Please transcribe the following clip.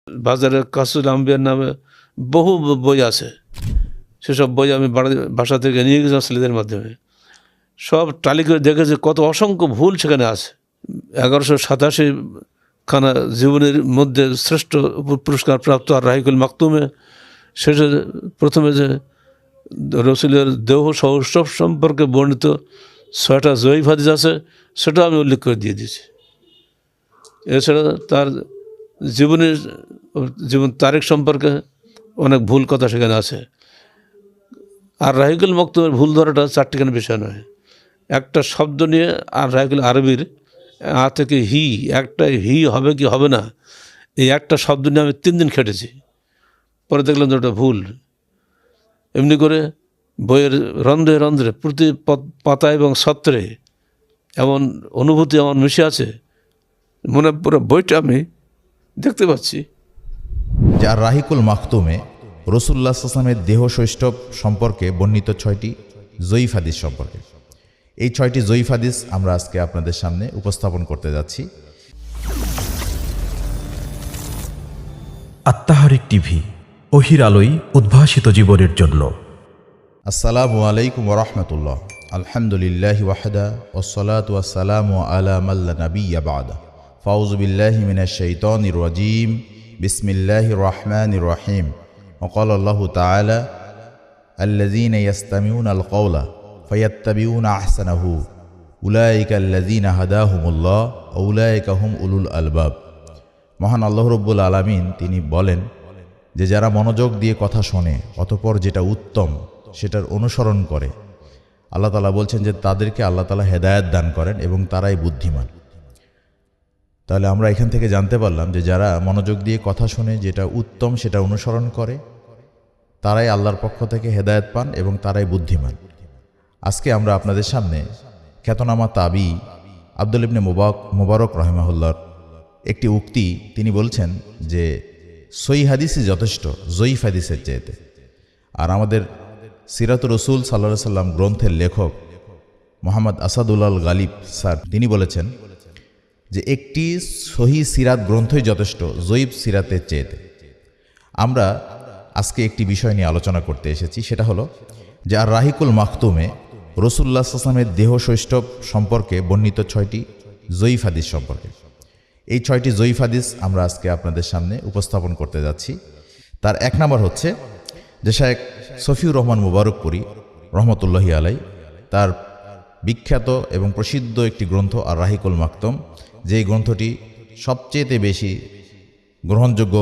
বাজারে কাসুল আম্বিয়ার নামে বহু বই আছে। সেসব বই আমি বাসা থেকে নিয়ে গেছিলাম ছেলেদের মাধ্যমে। সব টালি করে দেখেছে কত অসংখ্য ভুল সেখানে আছে। 1187 খানা জীবনের মধ্যে শ্রেষ্ঠ পুরস্কার প্রাপ্ত আর রাহিকুল মাকতুমে শেষে প্রথমে যে রসুলের দেহ সৌষ্ঠব সম্পর্কে বর্ণিত 6টা জয়ীফ হাদিস আছে, সেটা আমি উল্লেখ করে দিয়ে দিয়েছি। এছাড়া তার জীবন তারিখ সম্পর্কে অনেক ভুল কথা সেখানে আছে। আর রাহিকুল মাকতুমের ভুল ধরাটা চারটিখানি বিষয় নয়, একটা শব্দ নিয়ে। আর রাহিকুল আরবির থেকে হি, একটা হি হবে কি হবে না, এই একটা শব্দ নিয়ে আমি 3 দিন খেটেছি। পরে দেখলাম যে ওটা ভুল। এমনি করে বইয়ের রন্ধ্রে রন্ধ্রে প্রতি পাতা এবং সত্রে এমন অনুভূতি আমার মিশে আছে, মনে পুরো বইটা আমি দেখতে পাচ্ছি। যে আর রাহিকুল মাকতুমে রসুল্লাহ সাল্লামের দেহ শৈষ্ঠব সম্পর্কে বর্ণিত 6টি জয়ীফ হাদিস সম্পর্কে, এই 6টি জয়ীফ হাদিস আমরা আজকে আপনাদের সামনে উপস্থাপন করতে যাচ্ছি। আত্মাহারিক টিভি, ওহির আলোয় উদ্ভাসিত জীবনের জন্য। আসসালামু আলাইকুম ওয়া রাহমাতুল্লাহ। আলহামদুলিল্লাহি ওয়াহদা ওয়াসসালাতু ওয়াসসালামু আলা মান লা নাবিয়্যা বা'দা। ফাউযু বিল্লাহি মিনাশ শাইতানির রাজীম। বিসমিল্লাহির রাহমানির রহিম। ওয়া ক্বালা আল্লাহু তাআলা আল্লাযীনা ইয়াসতামিউনাল কওলা ফায়াত্তাবিউনা আহসানাহু উলাইকা আল্লাযীনা হাদাহুমুল্লাহ ওয়া উলাইকা হুম উলুল আলবাব। মহান আল্লাহ রাব্বুল আলামিন তিনি বলেন যে যারা মনোযোগ দিয়ে কথা শোনে অতঃপর যেটা উত্তম সেটার অনুসরণ করে, আল্লাহ তাআলা বলছেন যে তাদেরকে আল্লাহ তাআলা হেদায়েত দান করেন এবং তারাই বুদ্ধিমান। তাহলে আমরা এখান থেকে জানতে পারলাম যে যারা মনোযোগ দিয়ে কথা শোনে, যেটা উত্তম সেটা অনুসরণ করে, তারাই আল্লাহর পক্ষ থেকে হেদায়েত পান এবং তারাই বুদ্ধিমান। আজকে আমরা আপনাদের সামনে খ্যাতনামা তাবি আব্দুল ইবনে মুবারক রাহিমাহুল্লাহর একটি উক্তি, তিনি বলছেন যে সহিহ হাদিসই যথেষ্ট জয়ীফ হাদিসের চাইতে। আর আমাদের সিরাতুর রসুল সাল্লাল্লাহু আলাইহি সাল্লাম গ্রন্থের লেখক মোহাম্মদ আসাদুল্লাহ গালিব স্যার তিনি বলেছেন যে একটি সহিহ সিরাত গ্রন্থই যথেষ্ট জয়ীফ সিরাতের চাইতে। আমরা আজকে একটি বিষয় নিয়ে আলোচনা করতে এসেছি, সেটা হলো যে আর রাহিকুল মাকতুমে রসুল্লাহ সাল্লাল্লাহু আলাইহি ওয়াসাল্লামের দেহ শৈষ্ঠব সম্পর্কে বর্ণিত 6টি জয়ীফ হাদিস সম্পর্কে। এই 6টি জয়ীফ হাদিস আমরা আজকে আপনাদের সামনে উপস্থাপন করতে যাচ্ছি। তার 1 নম্বর হচ্ছে যে শায়েখ সফিউর রহমান মুবারকপুরী রহমতুল্লাহি আলাই তার বিখ্যাত এবং প্রসিদ্ধ একটি গ্রন্থ আর রাহিকুল মাকতুম, যেই গ্রন্থটি সবচেয়ে বেশি গ্রহণযোগ্য